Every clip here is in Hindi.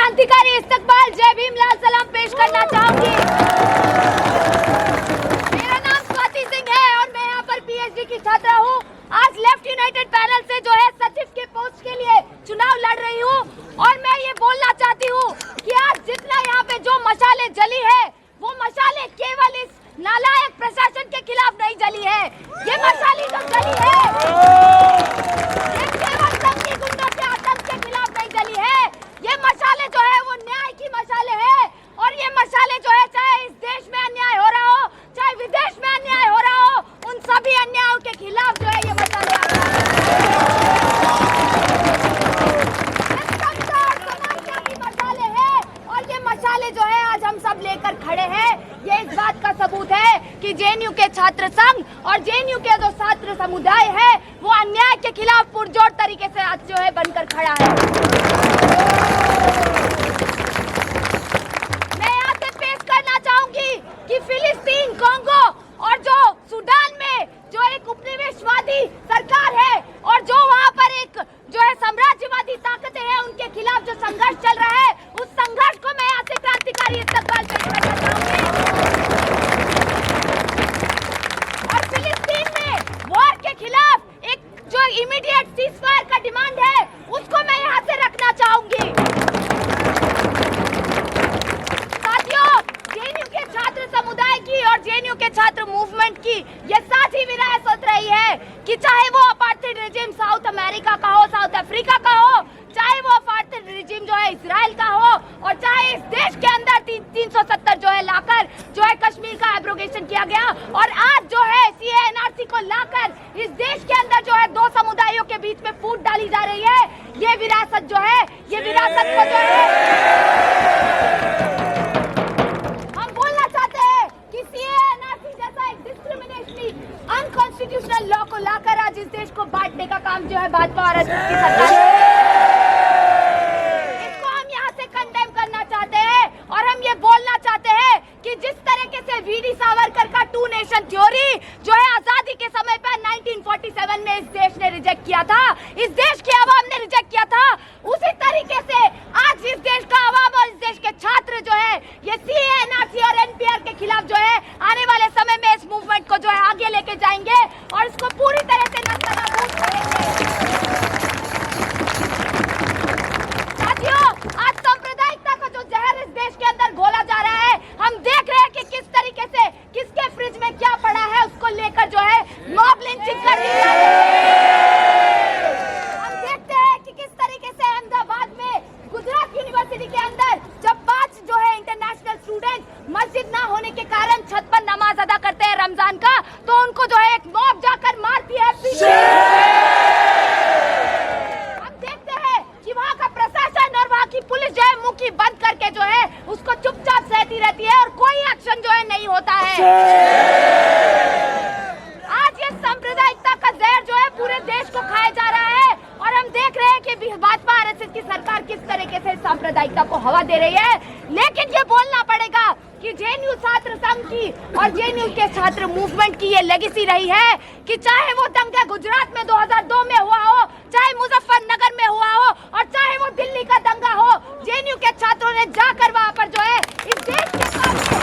क्रांतिकारी इस्तकबाल जय भीम लाल सलाम पेश करना चाहूंगी। मेरा नाम स्वाति सिंह है और मैं यहाँ पर पीएचडी की छात्रा हूँ। आज लेफ्ट यूनाइटेड पैनल से जो है सचिव के पोस्ट के लिए चुनाव लड़ रही हूँ और मैं ये बोलना चाहती हूँ कि आज जितना यहाँ पे जो मशाले जली है वो मशाले केवल इस नालायक प्रशासन के खिलाफ नहीं जली है। ये मशाली जो जली है ये केवल दंगे गुंडों के आतंक के खिलाफ नहीं जली है। ये मशाले जो है वो न्याय की मशाले है और ये मशाले जो है चाहे इस देश में अन्याय हो रहा हो चाहे विदेश में अन्याय हो रहा हो उन सभी अन्यायों के खिलाफ जो है ये मशाले मशाले है और ये मशाले जो है आज हम सब लेकर खड़े हैं। ये इस बात का सबूत है कि जेएनयू के छात्र संघ और जेएनयू के जो छात्र समुदाय है वो अन्याय के खिलाफ पुरजोर तरीके से आज जो है बनकर खड़ा है। मैं यहाँ से पेश करना चाहूंगी कि फिलिस्तीन, कांगो और जो सूडान में जो एक उपनिवेशवादी सरकार है और जो वहाँ पर एक जो है साम्राज्यवादी ताकतें हैं उनके खिलाफ जो संघर्ष चल रहा है उस संघर्ष को मैं यहाँ से क्रांतिकारी इस्तकबाल पेश करना चाहूंगी। और फिलिस्तीन में वॉर के खिलाफ एक जो इमीडिएट सीजफायर का डिमांड है उसको मैं यहाँ से रखना चाहूंगी। साथियों, जेएनयू के छात्र समुदाय की और जेएनयू के छात्र मूवमेंट की ये साझी विरासत रही है कि चाहे वो अपार्थाइड रेजिम साउथ अमेरिका का हो, साउथ अफ्रीका का हो, चाहे वो अपार्थाइड रेजिम जो है इजराइल का हो और चाहे इस देश के अंदर 370 जो है लाकर जो है कश्मीर का एब्रोगेशन किया गया और आज जो है सीएएनआरसी को लाकर इस देश के अंदर जो है दो समुदायों के बीच में फूट डाली जा रही है। ये विरासत जो है ये विरासत को जो है हम बोलना चाहते हैं कि सीएएनआरसी जैसा एक डिस्क्रिमिनेटरी अनकॉन्स्टिट्यूशनल लॉ को लाकर आज इस देश को बांटने का काम जो है भाजपा और की सरकार इसको हम यहाँ से कंडेम करना चाहते हैं और हम ये बोलना चाहते हैं कि जिस तरीके से वीडी सावरकर का टू नेशन थ्योरी जो है आजादी के समय पर 1947 में इस देश ने रिजेक्ट किया था, इस देश की आवाम ने रिजेक्ट किया था, उसी तरीके से आज इस देश का आवाम और इस देश के छात्र जो है ये सीएएनआरसी और एनपीआर के खिलाफ जो है आने वाले समय में इस मूवमेंट को जो है आगे लेके जाएंगे और इसको पूरी तरह से नस्तनाबूद करेंगे। साथियों, आज सांप्रदायिकता का जो जहर इस देश के अंदर घोला जा रहा है हम देख रहे हैं कि किस तरीके से किसके फ्रिज में क्या पड़ा है उसको लेकर जो है मॉब लिंचिंग कर दी जा रही है। हम देखते हैं कि किस तरीके से अहमदाबाद में गुजरात यूनिवर्सिटी के अंदर जब 5 जो है इंटरनेशनल स्टूडेंट मस्जिद ना होने के कारण छत पर नमाज अदा करते हैं रमजान का तो उनको जो है एक मॉब जाकर मारती है। हम देखते हैं कि वहाँ का प्रशासन और वहाँ की पुलिस जो है मुंह की बंद करके जो है उसको चुपचाप सहती रहती है और कोई एक्शन जो है नहीं होता है। आज ये सांप्रदायिकता का जहर जो है पूरे देश को खाया जा रहा है और हम देख रहे हैं कि भाजपा आरएसएस की सरकार किस तरीके से सांप्रदायिकता को हवा दे रही है। लेकिन ये बोलना पड़ेगा कि जेएनयू छात्र संघ की और जेएनयू के छात्र मूवमेंट की ये लेगेसी रही है कि चाहे वो दंगा गुजरात में 2002 में हुआ हो, चाहे मुजफ्फरनगर में हुआ हो और चाहे वो दिल्ली का दंगा हो, जेएनयू के छात्रों ने जाकर वहाँ पर जो है इस देश के सामने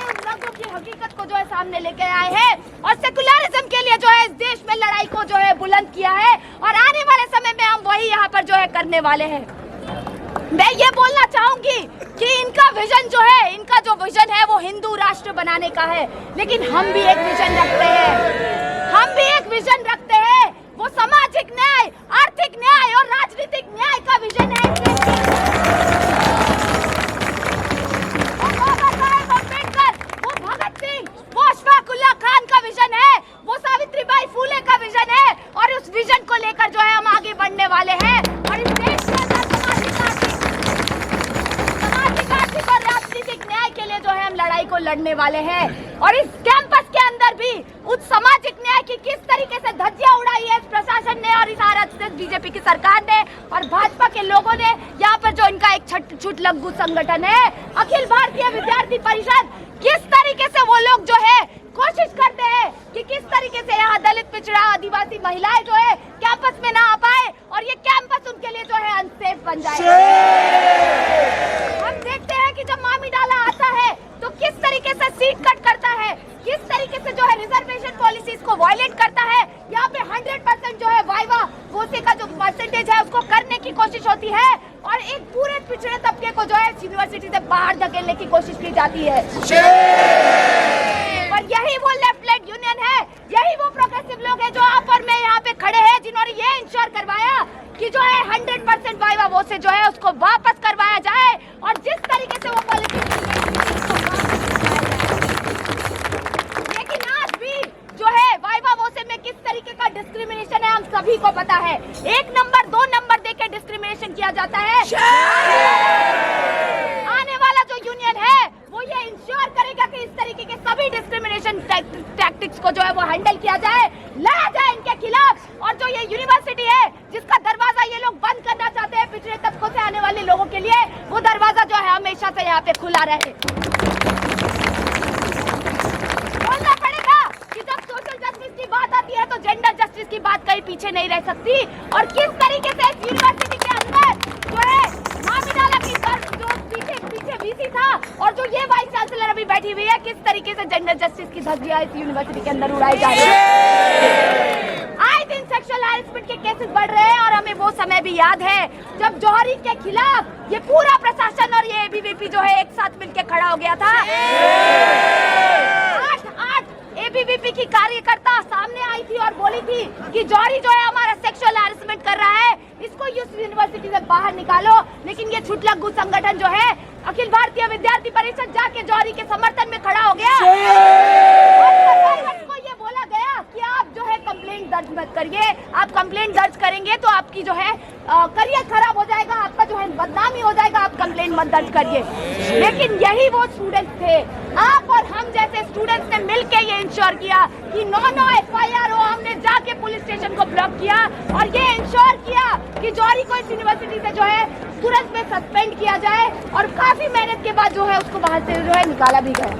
उन रंगों की हकीकत को जो है सामने लेके आए हैं और सेकुलरिज्म के लिए जो है इस देश में लड़ाई को जो है बुलंद किया है और आने वाले समय में हम वही यहाँ पर जो है करने वाले हैं। मैं ये बोलना चाहूंगी कि इनका विजन जो है, इनका जो विजन है वो हिंदू राष्ट्र बनाने का है, लेकिन हम भी एक विजन रखते हैं, हम भी एक विजन रखते हैं। वो सामाजिक न्याय, आर्थिक न्याय और राजनीतिक न्याय का विजन है। बाबा साहेब अम्बेडकर, वो भगत सिंह, वो अशफाक उल्लाह खान का विजन है, वो सावित्रीबाई फुले का विजन है और उस विजन को लेकर जो है हम आगे बढ़ने वाले हैं और इस देश के अंदर सामाजिक आर्थिक और राजनीतिक न्याय के लिए जो है हम लड़ाई को लड़ने वाले हैं। और इस कैंपस के अंदर भी उस सामाजिक न्याय की किस तरीके से धज्जियां उड़ाई है इस प्रशासन ने और इस आरएसएस बीजेपी की सरकार ने और भाजपा के लोगों ने। यहाँ पर जो इनका एक छुट लघु संगठन है अखिल भारतीय विद्यार्थी परिषद, किस तरीके से वो लोग जो है कोशिश करते हैं कि किस तरीके से यहाँ दलित, पिछड़ा, आदिवासी महिलाएं जो है कैंपस में ना आ पाए सेफ बन जाएगा। हम देखते हैं कि जब मामी डाला आता है तो किस तरीके से सीट कट करता है, किस तरीके से जो है रिजर्वेशन पॉलिसीज को वायलेट करता है। यहाँ पे 100% जो है वाइवा वोसे का जो परसेंटेज है उसको करने की कोशिश होती है और एक पूरे पिछड़े तबके को जो है यूनिवर्सिटी से बाहर धकेलने की कोशिश की जाती है। और यही वो लेफ्ट लेग यूनियन है, यही वो प्रोग्रेसिव लोग हैं जो आप और मैं यहाँ पे खड़े हैं, जिन्होंने ये इंश्योर करवाया कि जो है 100% वाइवा वो से जो है उसको वापस करवाया जाए और जिस तरीके से वो पॉलिसी, लेकिन आज भी जो है वाइवा वो से में किस तरीके का डिस्क्रिमिनेशन है हम सभी को पता है। 1 नंबर 2 नंबर देके डिस्क्रिमिनेशन किया जाता है। आने वाला जो यूनियन है वो ये इंश्योर करेगा कि इस तरीके के सभी डिस्क्रिमिनेशन टैक्टिक्स को जो है वो हैंडल किया जाए, लड़ा जाए इनके खिलाफ। और जो ये यूनिवर्सिटी है जिसका दरवाजा ये लोग बंद करना चाहते हैं पिछड़े तबकों से आने वाले लोगों के लिए, वो दरवाजा जो है हमेशा से यहाँ पे खुला रहे। बोलना पड़ेगा कि जब सोशल जस्टिस की बात आती है तो जेंडर जस्टिस की बात कहीं पीछे नहीं रह सकती। और किस तरीके से इस यूनिवर्सिटी के अंदर जो है मामीडाला की जो पीछे वीसी था और जो ये वाइस चांसलर अभी बैठी हुई है, किस तरीके से जेंडर जस्टिस की धज्जियां इस यूनिवर्सिटी के अंदर उड़ाई जा रही है। आए दिन सेक्सुअल हैरेसमेंट के केसेस बढ़ रहे हैं और हमें वो समय भी याद है जब जौहरी के खिलाफ ये पूरा प्रशासन और ये एबीवीपी जो है एक साथ मिलकर खड़ा हो गया था। 8 एबीवीपी की कार्यकर्ता सामने आई थी और बोली थी कि जौहरी जो है हमारा सेक्सुअल हैरेसमेंट कर रहा है, इसको इस यूनिवर्सिटी से बाहर निकालो। लेकिन ये छुटलग्गू संगठन जो है अखिल भारतीय विद्यार्थी परिषद जाके जौहरी के समर्थन में खड़ा हो गया और को ये बोला गया कि आप जो है कंप्लेंट दर्ज मत करिए, आप कंप्लेंट दर्ज करेंगे तो आपकी जो है करियर खराब हो जाएगा, आपका जो है बदनामी हो जाएगा, आप कंप्लेंट मत दर्ज करिए। लेकिन यही वो स्टूडेंट्स थे, आप और हम जैसे स्टूडेंट्स ने मिलकर ये इंश्योर किया कि 9 FIR हो। हमने जाके पुलिस स्टेशन को ब्लॉक किया और ये इंश्योर किया कि जौहरी को इस यूनिवर्सिटी से जो है तुरंत में सस्पेंड किया जाए और काफी मेहनत के बाद जो है उसको बाहर से जो है निकाला भी गया।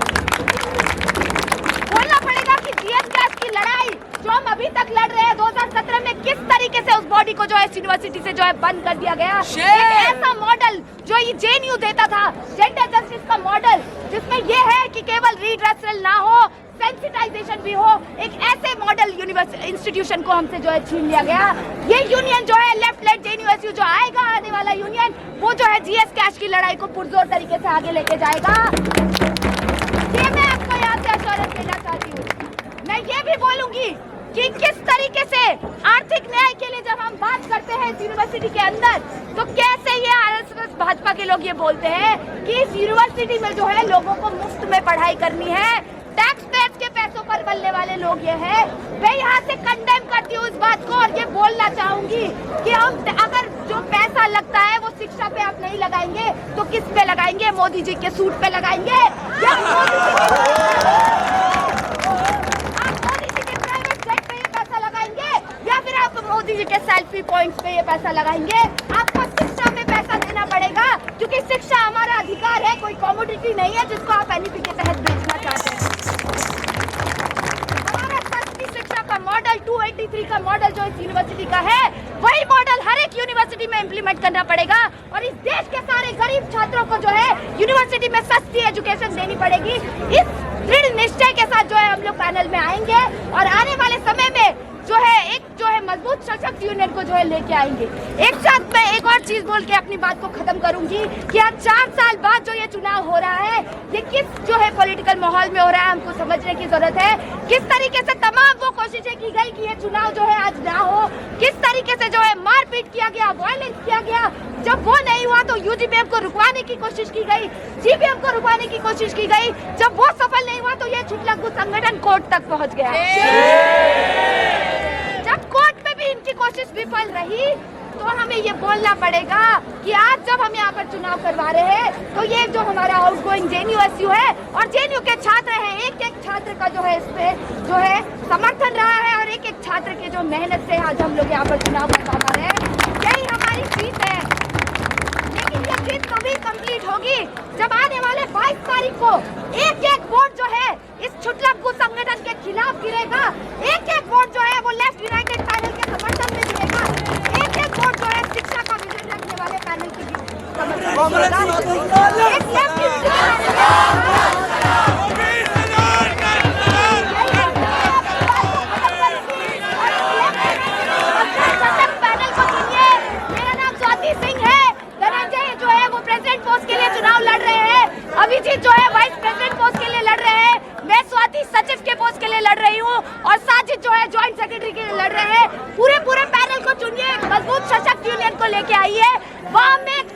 बोलना पड़ेगा कि जीएस गैस की लड़ाई जो हम अभी तक लड़ रहे हैं 2017 में किस तरीके से उस बॉडी को जो है यूनिवर्सिटी से जो है बंद कर दिया गया। एक ऐसा मॉडल जो ये जेएनयू देता था, जेंडर जस्टिस का मॉडल, जिसमें ये है कि केवल रीड्रेसल ना हो, सेंसिटाइजेशन भी हो, एक ऐसे मॉडल यूनिवर्सिटी इंस्टीट्यूशन को हमसे जो है छीन लिया गया। ये यूनियन जो है लेफ्ट लेग जेएनयूएसयू जो आएगा, आने वाला यूनियन, वो जो है जीएस कैश की लड़ाई को पुरजोर तरीके से आगे लेके जाएगा। ये मैं आपको यहाँ से एश्योरेंस देना चाहती हूँ। मैं ये भी बोलूंगी कि किस तरीके से आर्थिक न्याय के लिए जब हम बात करते हैं इस यूनिवर्सिटी के अंदर, तो कैसे ये आरएसएस भाजपा के लोग ये बोलते हैं कि इस यूनिवर्सिटी में जो है लोगों को मुफ्त में पढ़ाई करनी है, टैक्स पेयर्स के पैसों पर बनने वाले लोग ये हैं। मैं यहाँ से कंडेम करती हूँ इस बात को और ये बोलना चाहूंगी कि हम अगर जो पैसा लगता है वो शिक्षा पे आप नहीं लगाएंगे तो किस पे लगाएंगे? मोदी जी के सूट पे लगाएंगे या मोदी जी के प्राइवेट जेट पे ये पैसा लगाएंगे या फिर आप मोदी जी के सेल्फी पॉइंट्स पे ये पैसा लगाएंगे? आपको शिक्षा में पैसा देना पड़ेगा क्योंकि शिक्षा हमारा अधिकार है, कोई कमोडिटी नहीं है जिसको आप एनईपी के तहत बेचना चाहते हैं। हमारा सस्ती शिक्षा का मॉडल 283 का मॉडल जो इस यूनिवर्सिटी का है, वही मॉडल हर एक यूनिवर्सिटी में इम्प्लीमेंट करना पड़ेगा और इस देश के सारे गरीब छात्रों को जो है यूनिवर्सिटी में सस्ती एजुकेशन देनी पड़ेगी। इस दृढ़ निश्चय के साथ जो है हम लोग पैनल में आएंगे और आने वाले समय में जो है एक जो है मजबूत सशक्त यूनियन को जो है लेके आएंगे। एक साथ मैं एक और चीज बोल के अपनी बात को खत्म करूंगी कि आज 4 साल बाद जो ये चुनाव हो रहा है, ये किस जो है पॉलिटिकल माहौल में हो रहा है, हमको समझने की जरूरत है। किस तरीके से तमाम वो कोशिशें की गई कि ये चुनाव जो है आज ना हो, किस तरीके से जो है मारपीट किया गया, वायलेंस किया गया। जब वो नहीं हुआ तो यूजीबीएम को रुकवाने की कोशिश की गई, सीपीएम को रुकवाने की कोशिश की गई। जब वो सफल नहीं हुआ तो ये छुटलग्गू संगठन कोर्ट तक पहुंच गया। जब कोर्ट में भी इनकी कोशिश विफल रही तो हमें ये बोलना पड़ेगा कि आज जब हम यहाँ पर चुनाव करवा रहे हैं तो ये जो हमारा आउटगोइंग जेएनयूएसयू है और जेएनयू के छात्र हैं, एक एक छात्र का जो है इस पे जो है समर्थन रहा है और एक एक छात्र के जो मेहनत से आज हम लोग यहाँ पर चुनाव करवा पा रहे हैं, यही हमारी जीत है। लेकिन ये जीत कभी कंप्लीट होगी जब आने वाले 22 तारीख को एक एक वोट जो है इस छुटलग्गू संगठन के खिलाफ गिरेगा, एक एक वोट जो है वो लेफ्ट यूनाइटेड पैनल के समर्थन में गिरेगा, एक एक वोट जो है शिक्षा का विजन रखने वाले सेक्रेटरी के लिए लड़ रहे हैं, पूरे पैनल को चुनिए, एक मजबूत सशक्त यूनियन को लेके आइए, वहां में